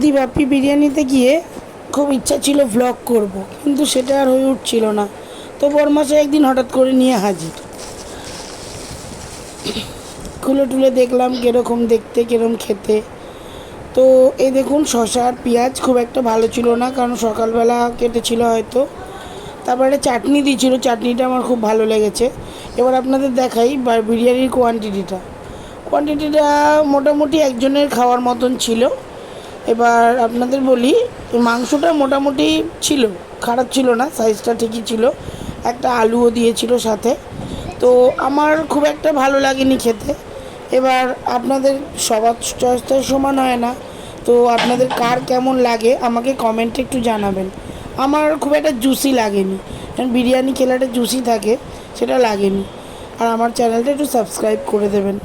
দিবাপি বিরিয়ানিতে গিয়ে খুব ইচ্ছা ছিল ভ্লগ করব, কিন্তু সেটা আর হয়ে উঠছিল না। তো বরমাসে একদিন হঠাৎ করে নিয়ে হাজির। খুলে টুলে দেখলাম কীরকম দেখতে, কীরকম খেতে। তো এই দেখুন, শসা আর পেঁয়াজ খুব একটা ভালো ছিল না, কারণ সকালবেলা কেটেছিল হয়তো। তারপরে চাটনি দিয়েছিল, চাটনিটা আমার খুব ভালো লেগেছে। এবার আপনাদের দেখাই বিরিয়ানির কোয়ান্টিটিটা মোটামুটি একজনের খাওয়ার মতন ছিল। এবার আপনাদের বলি, মাংসটা মোটামুটি ছিল, খারাপ ছিল না, সাইজটা ঠিকই ছিল। একটা আলুও দিয়েছিল সাথে। তো আমার খুব একটা ভালো লাগেনি খেতে। এবার আপনাদের সবার চয়েস তো সমান হয় না, তো আপনাদের কার কেমন লাগে আমাকে কমেন্টে একটু জানাবেন। আমার খুব একটা জুসি লাগেনি, কারণ বিরিয়ানি খেলে একটা জুসি থাকে, সেটা লাগেনি। আর আমার চ্যানেলটা একটু সাবস্ক্রাইব করে দেবেন।